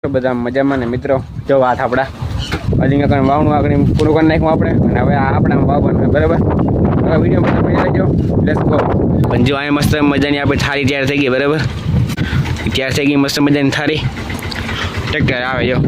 બધા મજામાં ને મિત્રો જો વાત આપણા હજી કંઈ વાવનું આગળ પૂરું કરી નાખ્યું આપણે અને હવે આપણા વાવવાનું બરાબર હવે વિડીયો બધા મજા લેજો લેટ્સ ગો પણ જો આ મસ્ત મજાની આપણે થાળી તૈયાર થઈ ગઈ બરાબર તૈયાર થઈ ગઈ મસ્ત મજાની થાળી ટ્રેક્ટર આવે જો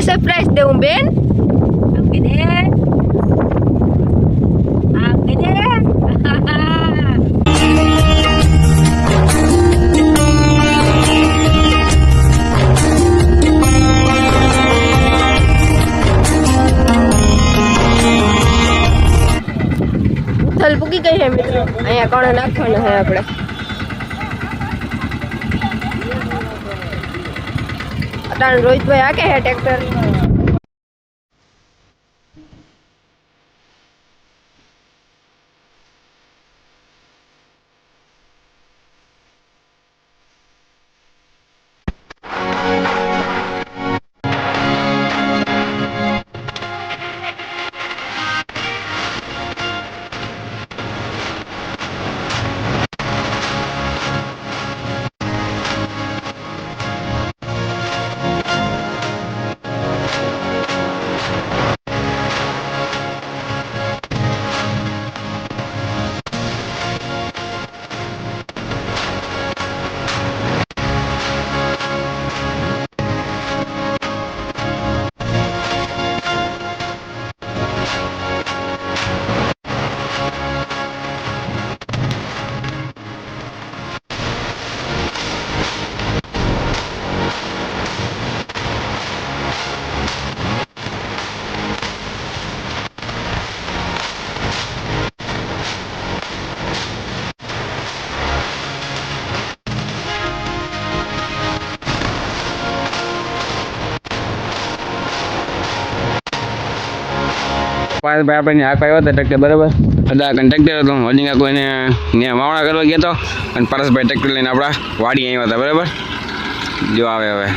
સરપ્રાઈઝ દેવું બેન આપી દે થલ પૂકી ગઈ છે મિત્રો અહીંયા કોણ નાખવાનું છે આપણે અટાણ રોહિતભાઈ આ કે હે ટ્રેક્ટર ભાઈ આપણે આખો આવ્યો હતો ટ્રેક્ટર બરાબર બધા ટ્રેક્ટર હતો હજી કોઈને ત્યાં વાવણા કરવા ગયો હતો અને પરેશભાઈ ટ્રેક્ટર લઈને આપણા વાડી આવ્યા હતા બરાબર જો આવે હવે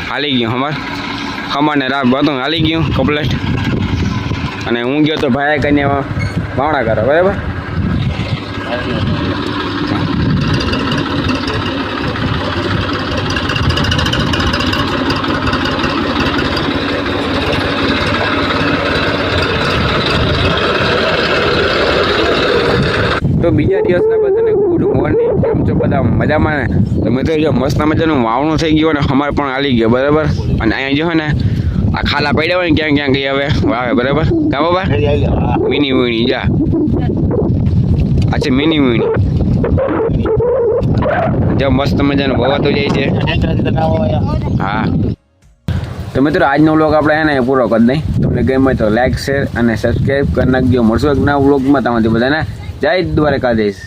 હાલી ગયું ખમાને રાત હતું હાલી ગયું કમ્પ્લેટ અને હું ગયો તો ભાઈ કઈને વાવણા કરો બરાબર તો બીજા દિવસના બધાને ગુડ મોર્નિંગ કેમ છો બધા મજામાં ને તો મિત્રો જો મસ્ત મજાનું વાવણું થઈ ગયું અને અમારે પણ હાલી ગયો બરાબર અને અહીંયા જો ને આ ખાલા પડ્યા હોય ને ક્યાં ક્યાં ગઈ હવે વાવે બરાબર કા બાબા મીની વીણી જા અચ્છા મીની વીણી જો મસ્ત મજાનું ભવાતું જાય છે હા તો મિત્રો આજનો વ્લોગ આપણે એને પૂરો કરી દઈ તમને ગમે તો લાઈક શેર અને સબસ્ક્રાઈબ કરી નાખજો મળશું એક નવા વ્લોગમાં તમારી બધાને જય દ્વારકાધીશ